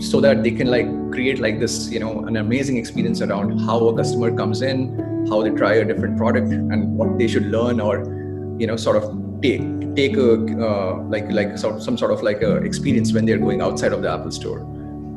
so that they can like create like this, an amazing experience around how a customer comes in, how they try a different product, and what they should learn, or sort of take a some sort of like a experience when they're going outside of the Apple store.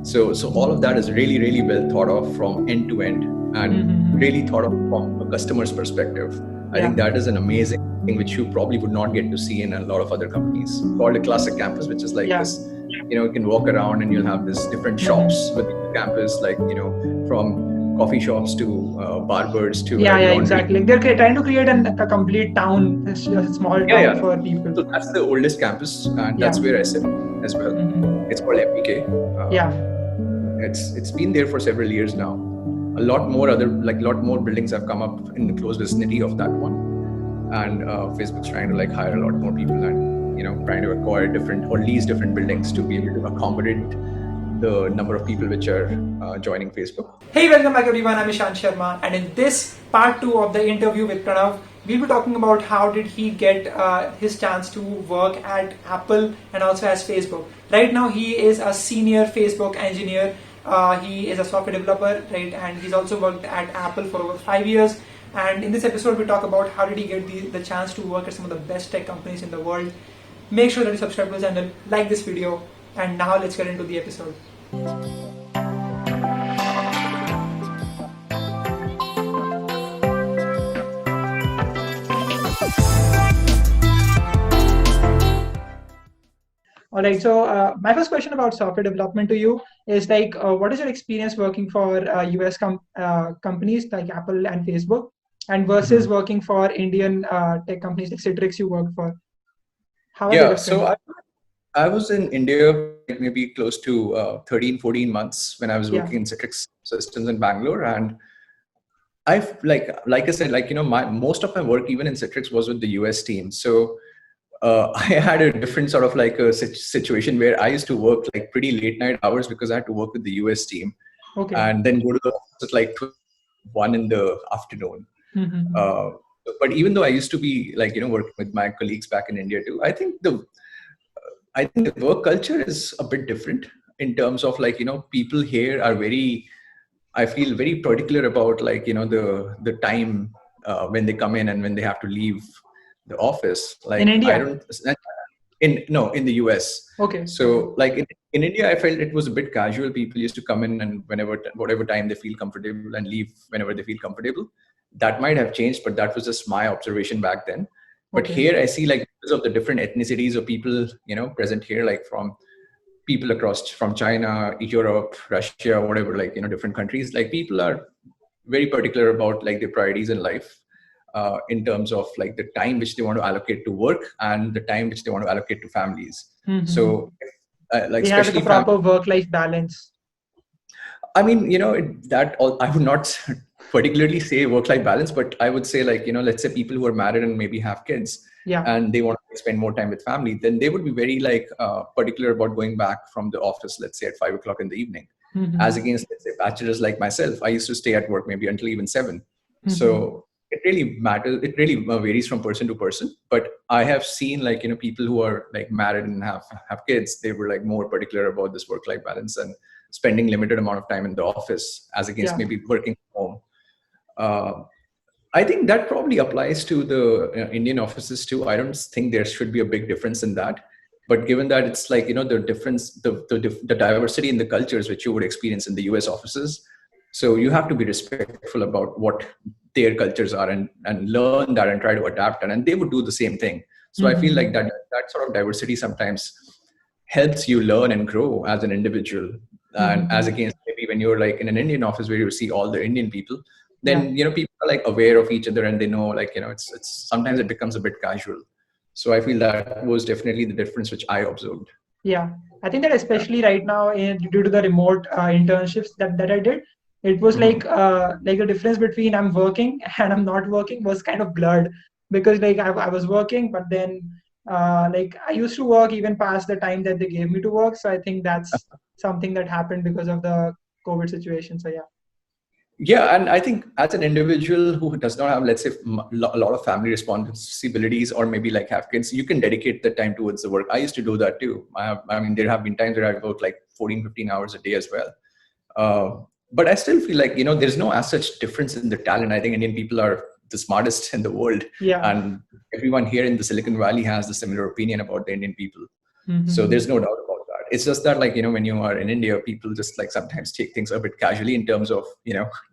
So all of that is really, really well thought of from end to end, and really thought of from a customer's perspective. I think that is an amazing thing which you probably would not get to see in a lot of other companies, called a classic campus, which is like this, you can walk around and you'll have this different shops within the campus, like, from coffee shops to barbers to exactly. They're trying to create a complete town, a small town for people. So that's the oldest campus, and that's where I sit as well. It's called MPK. It's been there for several years now. A lot more buildings have come up in the close vicinity of that one, and Facebook's trying to like hire a lot more people, and trying to acquire different or lease different buildings to be able to accommodate the number of people which are joining Facebook. Hey, welcome back everyone. I'm Ishant Sharma, and in this part 2 of the interview with Pranav, we'll be talking about how did he get his chance to work at Apple and also as Facebook. Right now, he is a senior Facebook engineer. He is a software developer, right? And he's also worked at Apple for over 5 years. And in this episode, we talk about how did he get the chance to work at some of the best tech companies in the world. Make sure that you subscribe to the channel, like this video, and now let's get into the episode. All right, so my first question about software development to you is like, what is your experience working for US companies like Apple and Facebook, and versus working for Indian tech companies like Citrix you worked for? How are they different? So I was in India maybe close to 13, 14 months when I was working in Citrix Systems in Bangalore. And I've like I said, most of my work even in Citrix was with the US team. So I had a different sort of like a situation where I used to work like pretty late night hours because I had to work with the US team, and then go to the office at like 1 in the afternoon. But even though I used to be like, working with my colleagues back in India too, I think the work culture is a bit different in terms of like, people here are I feel very particular about like, the time when they come in and when they have to leave the office. Like in India? In the US. Okay. So like in India, I felt it was a bit casual. People used to come in and whatever time they feel comfortable and leave whenever they feel comfortable. That might have changed, but that was just my observation back then. But here I see like because of the different ethnicities of people, present here, like from people across from China, Europe, Russia, whatever, like, different countries, like people are very particular about like their priorities in life. In terms of like the time which they want to allocate to work and the time which they want to allocate to families. So like they have like a proper work-life balance. I mean, I would not particularly say work-life balance, but I would say like, let's say people who are married and maybe have kids and they want to spend more time with family, then they would be very like particular about going back from the office, let's say at 5 o'clock in the evening, as against, let's say, bachelors like myself. I used to stay at work maybe until even 7. So it really matters. It really varies from person to person. But I have seen like, people who are like married and have kids, they were like more particular about this work-life balance and spending limited amount of time in the office as against maybe working from home. I think that probably applies to the Indian offices too. I don't think there should be a big difference in that. But given that it's like, the difference, the diversity in the cultures which you would experience in the US offices. So you have to be respectful about what their cultures are and learn that and try to adapt. And they would do the same thing. So I feel like that sort of diversity sometimes helps you learn and grow as an individual. And as against maybe when you're like in an Indian office where you see all the Indian people, then, people are like aware of each other and they know like, it's sometimes it becomes a bit casual. So I feel that was definitely the difference which I observed. Yeah, I think that especially right now due to the remote internships that I did, it was like the difference between I'm working and I'm not working was kind of blurred, because like I was working, but then like I used to work even past the time that they gave me to work. So I think that's something that happened because of the COVID situation. So yeah. Yeah, and I think as an individual who does not have, let's say, a lot of family responsibilities, or maybe like have kids, you can dedicate the time towards the work. I used to do that too. I mean, there have been times where I worked like 14, 15 hours a day as well. But I still feel like, there's no as such difference in the talent. I think Indian people are the smartest in the world. Yeah. And everyone here in the Silicon Valley has a similar opinion about the Indian people. Mm-hmm. So there's no doubt about that. It's just that, like, when you are in India, people just like sometimes take things a bit casually in terms of,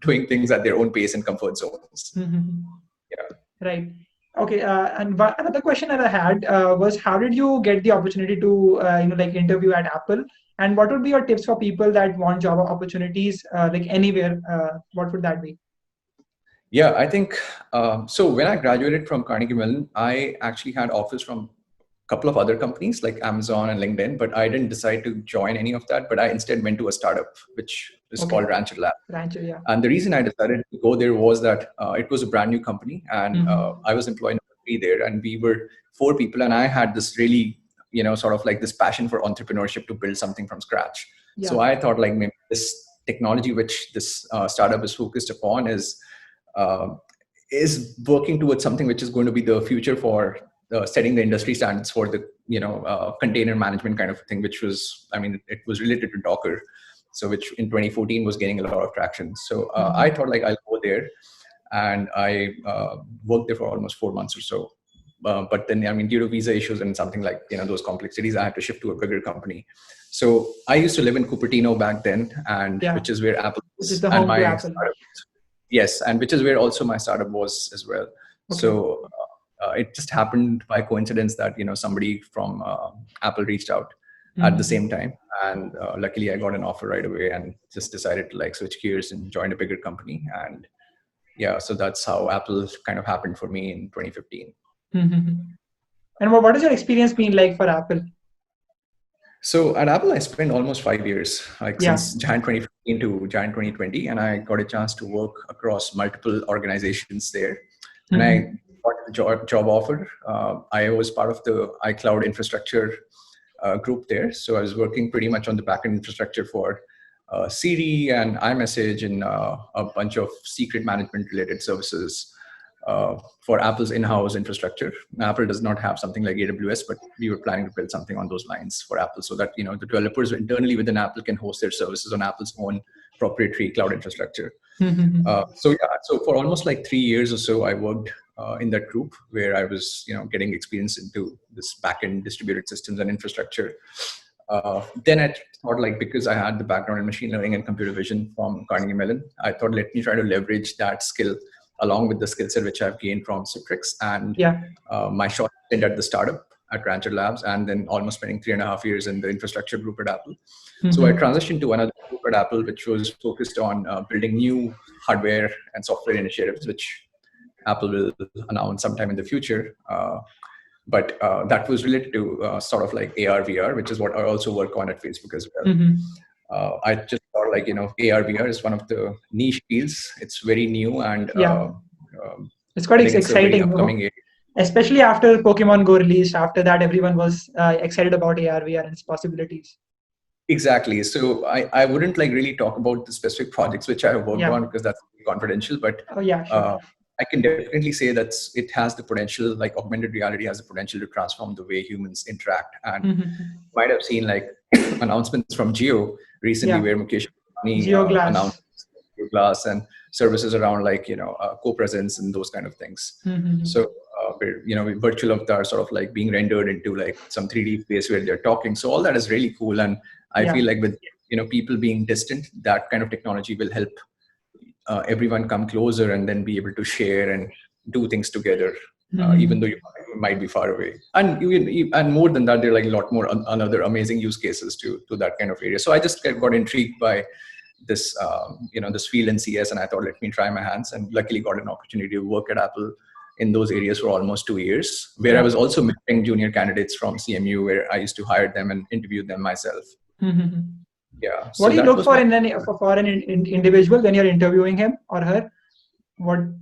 doing things at their own pace and comfort zones. Mm-hmm. Yeah. Right. Okay. And another question that I had was, how did you get the opportunity to, interview at Apple? And what would be your tips for people that want job opportunities, like anywhere? What would that be? Yeah, I think, so when I graduated from Carnegie Mellon, I actually had offers from a couple of other companies like Amazon and LinkedIn, but I didn't decide to join any of that. But I instead went to a startup, which is called Rancher Lab. Rancher, yeah. And the reason I decided to go there was that it was a brand new company, and I was employee number 3 there, and we were 4 people, and I had this really, sort of like this passion for entrepreneurship to build something from scratch. Yeah. So I thought like maybe this technology which this startup is focused upon is working towards something which is going to be the future for setting the industry standards for the container management kind of thing, which was, I mean, it was related to Docker, so which in 2014 was gaining a lot of traction. So I thought like I'll go there, and I worked there for almost 4 months or so. But then, I mean, due to visa issues and something like those complexities, I had to shift to a bigger company. So I used to live in Cupertino back then, and which is where Apple is. Which is the home to Apple. Yes, and which is where also my startup was as well. Okay. So it just happened by coincidence that somebody from Apple reached out at the same time, and luckily I got an offer right away, and just decided to like switch gears and join a bigger company. And yeah, so that's how Apple kind of happened for me in 2015. And what has your experience been like for Apple? So at Apple, I spent almost 5 years, like since Jan 2015 to Jan 2020, and I got a chance to work across multiple organizations there. And I got the job offer. I was part of the iCloud infrastructure group there. So I was working pretty much on the backend infrastructure for Siri and iMessage and a bunch of secret management related services for Apple's in-house infrastructure. Apple does not have something like AWS, but we were planning to build something on those lines for Apple, so that the developers internally within Apple can host their services on Apple's own proprietary cloud infrastructure. So for almost like 3 years or so, I worked in that group where I was getting experience into this backend distributed systems and infrastructure. Then I thought, like, because I had the background in machine learning and computer vision from Carnegie Mellon, I thought, let me try to leverage that skill along with the skill set which I've gained from Citrix and my short stint at the startup at Rancher Labs, and then almost spending 3.5 years in the infrastructure group at Apple. So I transitioned to another group at Apple, which was focused on building new hardware and software initiatives, which Apple will announce sometime in the future. But that was related to sort of like AR, VR, which is what I also work on at Facebook as well. I just thought, like, AR, VR is one of the niche fields. It's very new, and it's quite exciting. Especially after Pokemon Go released, after that, everyone was excited about AR, VR and its possibilities. Exactly. So I wouldn't like really talk about the specific projects which I have worked on, because that's confidential. But I can definitely say that it has the potential, like augmented reality has the potential to transform the way humans interact. And you might have seen like announcements from Jio recently, where Mukesh Ambani announced Jio Glass and services around like co-presence and those kind of things. So where virtual avatars sort of like being rendered into like some 3D space where they're talking. So all that is really cool, and I feel like with people being distant, that kind of technology will help everyone come closer and then be able to share and do things together, even though you might be far away. And more than that, there are like a lot more other amazing use cases to that kind of area. So I just got intrigued by this this field in CS, and I thought, let me try my hands, and luckily got an opportunity to work at Apple in those areas for almost 2 years, where I was also mentoring junior candidates from CMU, where I used to hire them and interview them myself. Yeah. What do you look for in an individual when you're interviewing him or her?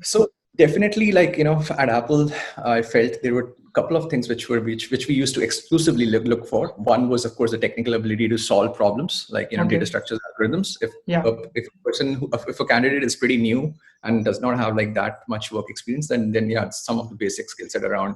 So definitely, like, at Apple, I felt there were couple of things which we used to exclusively look for. One was, of course, the technical ability to solve problems, like data structures, algorithms. If a candidate is pretty new and does not have like that much work experience, then some of the basic skill set around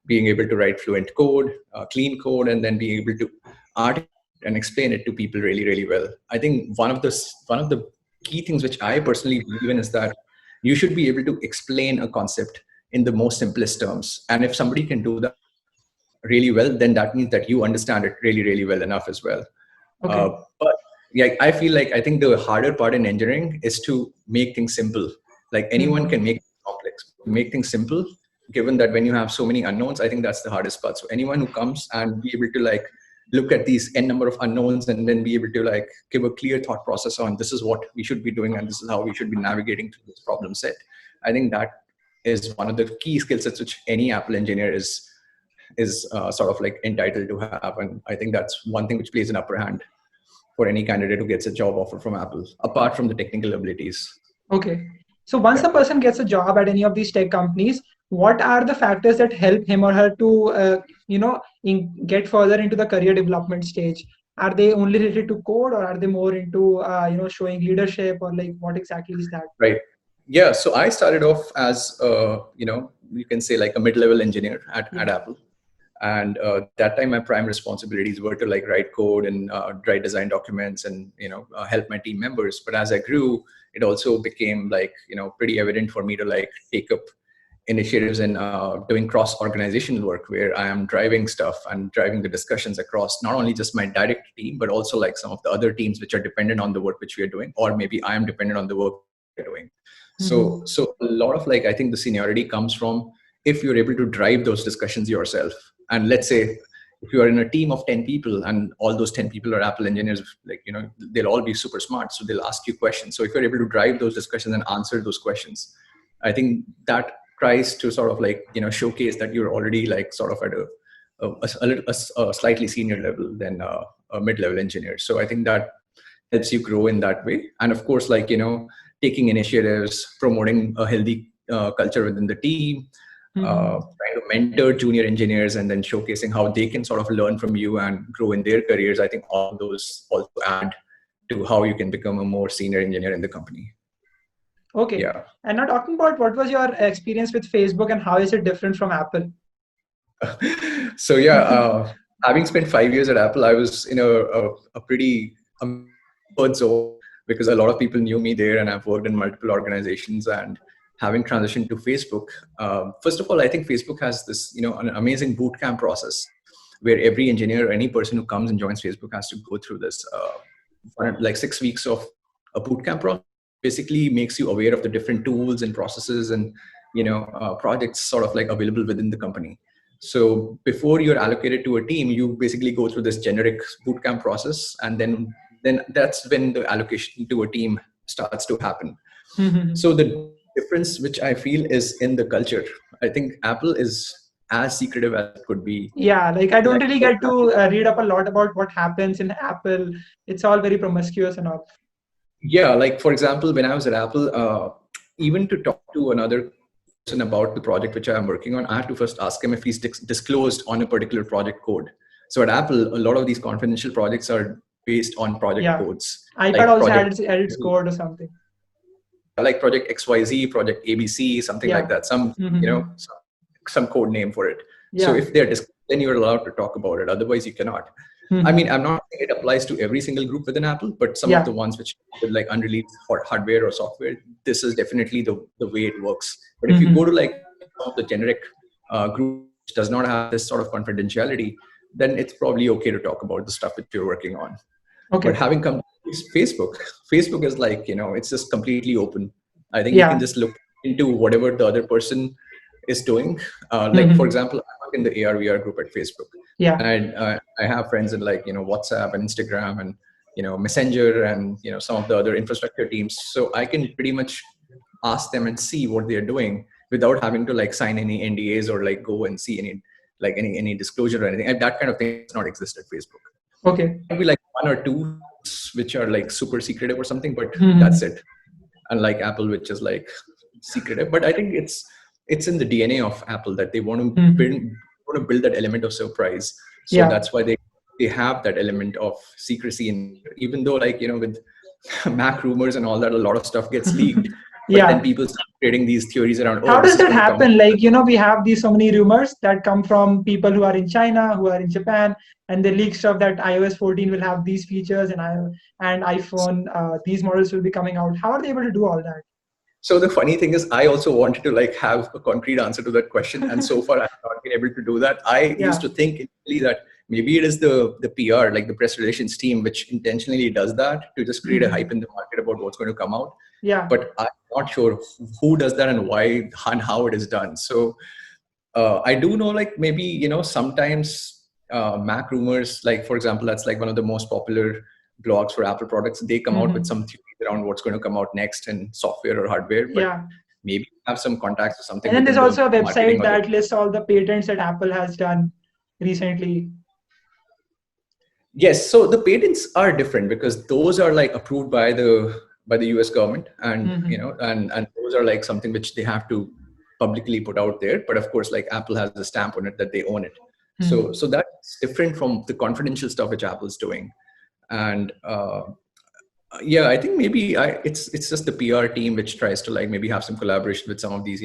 being able to write fluent code, clean code, and then being able to art and explain it to people really, really well. I think one of the key things which I personally believe in is that you should be able to explain a concept in the most simplest terms. And if somebody can do that really well, then that means that you understand it really, really well enough as well. Okay. But yeah, I feel like I think the harder part in engineering is to make things simple. Like anyone can make things complex, make things simple. Given that when you have so many unknowns, I think that's the hardest part. So anyone who comes and be able to like look at these n number of unknowns and then be able to like give a clear thought process on this is what we should be doing and this is how we should be navigating through this problem set. I think that is one of the key skill sets which any Apple engineer is sort of like entitled to have. And I think that's one thing which plays an upper hand for any candidate who gets a job offer from Apple, apart from the technical abilities. Okay. So once a person gets a job at any of these tech companies, what are the factors that help him or her to, get further into the career development stage? Are they only related to code, or are they more into, showing leadership, or like what exactly is that? Right. Yeah. So I started off as, you can say like a mid-level engineer at Apple. And that time, my prime responsibilities were to like write code and write design documents and help my team members. But as I grew, it also became like pretty evident for me to like take up initiatives in doing cross-organizational work, where I am driving stuff and driving the discussions across not only just my direct team, but also like some of the other teams which are dependent on the work which we are doing, or maybe I am dependent on the work we're doing. So a lot of like I think the seniority comes from if you're able to drive those discussions yourself. And let's say if you are in a team of 10 people and all those 10 people are Apple engineers, like, they'll all be super smart. So they'll ask you questions. So if you're able to drive those discussions and answer those questions, I think that tries to sort of like, showcase that you're already like sort of at a slightly senior level than a mid-level engineer. So I think that helps you grow in that way. And of course, like, taking initiatives, promoting a healthy culture within the team, trying to mentor junior engineers, and then showcasing how they can sort of learn from you and grow in their careers. I think all those also add to how you can become a more senior engineer in the company. Okay. Yeah. And now talking about what was your experience with Facebook and how is it different from Apple? So yeah, having spent 5 years at Apple, I was in a pretty comfort zone because a lot of people knew me there, and I've worked in multiple organizations. And having transitioned to Facebook, first of all, I think Facebook has this, an amazing bootcamp process where every engineer or any person who comes and joins Facebook has to go through this, like 6 weeks of a bootcamp process. Basically makes you aware of the different tools and processes and, projects sort of like available within the company. So before you're allocated to a team, you basically go through this generic bootcamp process. And then that's when the allocation to a team starts to happen. So the difference which I feel is in the culture. I think Apple is as secretive as it could be. Yeah, like I don't really get to read up a lot about what happens in Apple. It's all very promiscuous and all. Yeah, like for example, when I was at Apple, even to talk to another person about the project which I am working on, I have to first ask him if he's disclosed on a particular project code. So at Apple, a lot of these confidential projects are based on project codes. iPad like also had its code or something. Like Project XYZ, Project ABC, something like that. Some, some code name for it. Yeah. So if they're disclosed, then you're allowed to talk about it. Otherwise, you cannot. I mean, I'm not saying it applies to every single group within Apple, but some of the ones which with like unreleased hardware or software, this is definitely the way it works. But if you go to like the generic group which does not have this sort of confidentiality, then it's probably okay to talk about the stuff that you're working on. Okay. But having come to Facebook is like, it's just completely open. I think you can just look into whatever the other person is doing. Like, for example, I work in the AR/VR group at Facebook. Yeah. And I have friends in like, WhatsApp and Instagram and, Messenger and, some of the other infrastructure teams. So I can pretty much ask them and see what they're doing without having to like sign any NDAs or like go and see any disclosure or anything. And that kind of thing does not exist at Facebook. Okay. Maybe like one or two which are like super secretive or something, but that's it. Unlike Apple, which is like secretive. But I think it's in the DNA of Apple that they want to want to build that element of surprise. So Yeah. that's why they have that element of secrecy. And even though, like, with Mac rumors and all that, a lot of stuff gets leaked. But Yeah. then people start creating these theories around, How does this is that going to come happen? Like, we have these so many rumors that come from people who are in China, who are in Japan, and they leak stuff that iOS 14 will have these features and iPhone, these models will be coming out. How are they able to do all that? So the funny thing is, I also wanted to like have a concrete answer to that question, and so far I've not been able to do that. I used to think initially that maybe it is the PR, like the press relations team, which intentionally does that to just create a hype in the market about what's going to come out. Yeah. But I'm not sure who does that and why and how it is done. So I do know, like, maybe sometimes Mac rumors, like for example, that's like one of the most popular blogs for Apple products. They come out with some theories around what's going to come out next in software or hardware, but maybe have some contacts or something. And then there's also a website that lists all the patents that Apple has done recently. Yes, so the patents are different because those are like approved by the US government, and and those are like something which they have to publicly put out there. But of course, like Apple has a stamp on it that they own it. So that's different from the confidential stuff which Apple's doing. And yeah, I think maybe it's just the PR team which tries to like maybe have some collaboration with some of these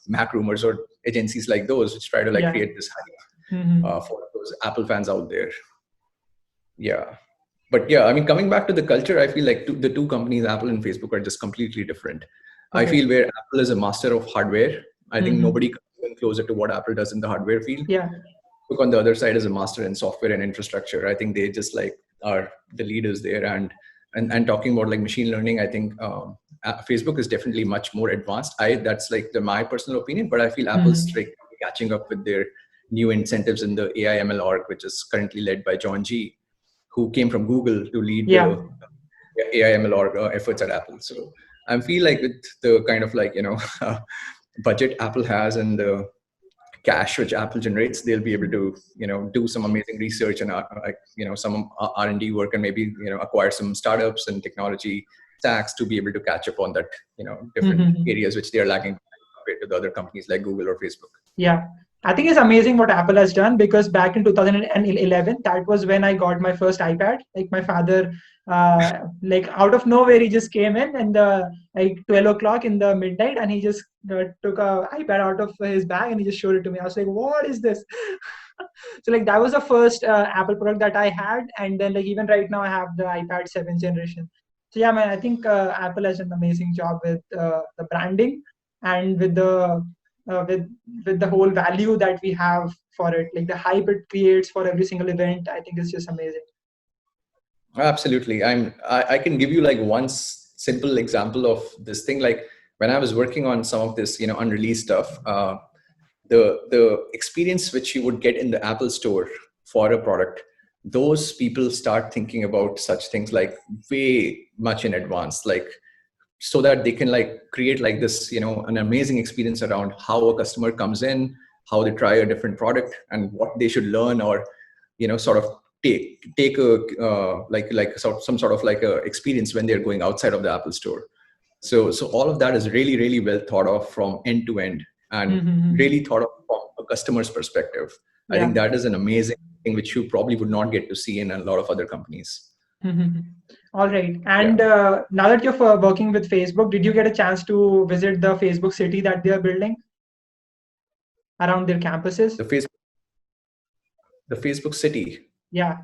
Mac rumors or agencies like those, which try to like create this hype for those Apple fans out there. Yeah, but yeah, I mean, coming back to the culture, I feel like the two companies, Apple and Facebook, are just completely different. I feel where Apple is a master of hardware, I think nobody comes even closer to what Apple does in the hardware field. Yeah. Facebook on the other side is a master in software and infrastructure. I think they just like are the leaders there. And talking about like machine learning, I think Facebook is definitely much more advanced. That's like my personal opinion, but I feel Apple's like catching up with their new incentives in the AI ML org, which is currently led by John G, who came from Google to lead the AI ML org efforts at Apple. So I feel like with the kind of like budget Apple has and the cash which Apple generates, they'll be able to do some amazing research and some R&D work, and maybe acquire some startups and technology stacks to be able to catch up on that different areas which they are lacking compared to the other companies like Google or Facebook. Yeah, I think it's amazing what Apple has done, because back in 2011, that was when I got my first iPad. Like my father, like out of nowhere, he just came in and like 12 o'clock in the midnight, and he just took a iPad out of his bag and he just showed it to me. I was like, what is this? So like that was the first Apple product that I had. And then like even right now I have the iPad 7th generation. So yeah, man, I think Apple has done an amazing job with the branding and with the with the whole value that we have for it, like the hype it creates for every single event. I think it's just amazing. Absolutely. I can give you like one simple example of this thing. Like when I was working on some of this unreleased stuff, the experience which you would get in the Apple store for a product, those people start thinking about such things like way much in advance, like so that they can like create like this an amazing experience around how a customer comes in, how they try a different product, and what they should learn, or sort of take a like some sort of like a experience when they're going outside of the Apple store. So all of that is really, really well thought of from end to end, and really thought of from a customer's perspective. I think that is an amazing thing which you probably would not get to see in a lot of other companies. All right. And now that you're working with Facebook, did you get a chance to visit the Facebook city that they are building around their campuses? The Facebook city. Yeah.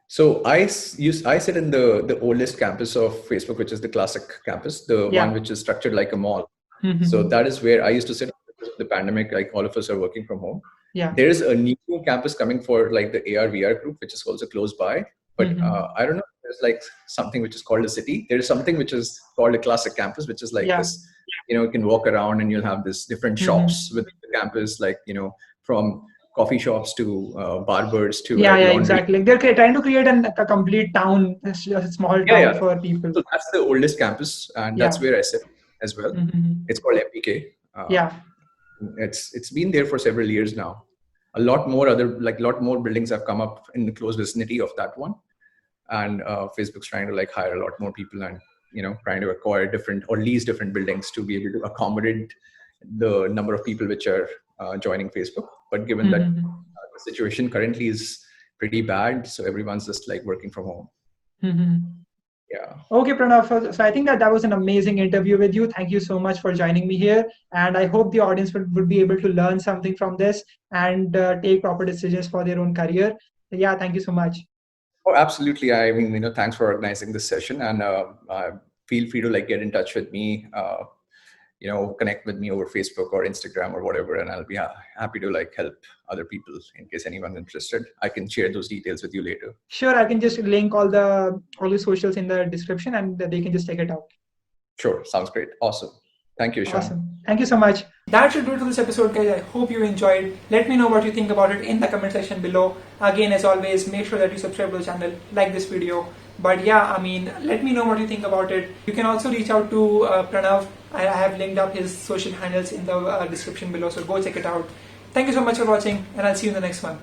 So I sit in the oldest campus of Facebook, which is the Classic campus, the one which is structured like a mall. So that is where I used to sit. Because of the pandemic, like all of us are working from home. Yeah. There is a new campus coming for like the AR VR group, which is also close by. But I don't know. There's like something which is called a city. There is something which is called a Classic campus, which is like this. You can walk around and you'll have this different shops within the campus, like from coffee shops to barbers to exactly. They're trying to create a complete town, a small town for people. So that's the oldest campus, and that's where I sit as well. It's called MPK. It's been there for several years now. A lot more buildings have come up in the close vicinity of that one, and Facebook's trying to like hire a lot more people and trying to acquire different or lease different buildings to be able to accommodate the number of people which are joining Facebook. But given that the situation currently is pretty bad, so everyone's just like working from home. Yeah. Okay, Pranav. So I think that was an amazing interview with you. Thank you so much for joining me here. And I hope the audience would be able to learn something from this and take proper decisions for their own career. So yeah, thank you so much. Oh, absolutely. I mean, thanks for organizing this session, and feel free to like get in touch with me. Connect with me over Facebook or Instagram or whatever, and I'll be happy to like help other people in case anyone's interested. I can share those details with you later. Sure, I can just link all the socials in the description, and they can just check it out. Sure, sounds great. Awesome. Thank you, Ishan. Awesome. Thank you so much. That should do it for this episode, guys. I hope you enjoyed. Let me know what you think about it in the comment section below. Again, as always, make sure that you subscribe to the channel, like this video. But yeah, I mean, let me know what you think about it. You can also reach out to Pranav. I have linked up his social handles in the description below, so go check it out. Thank you so much for watching, and I'll see you in the next one.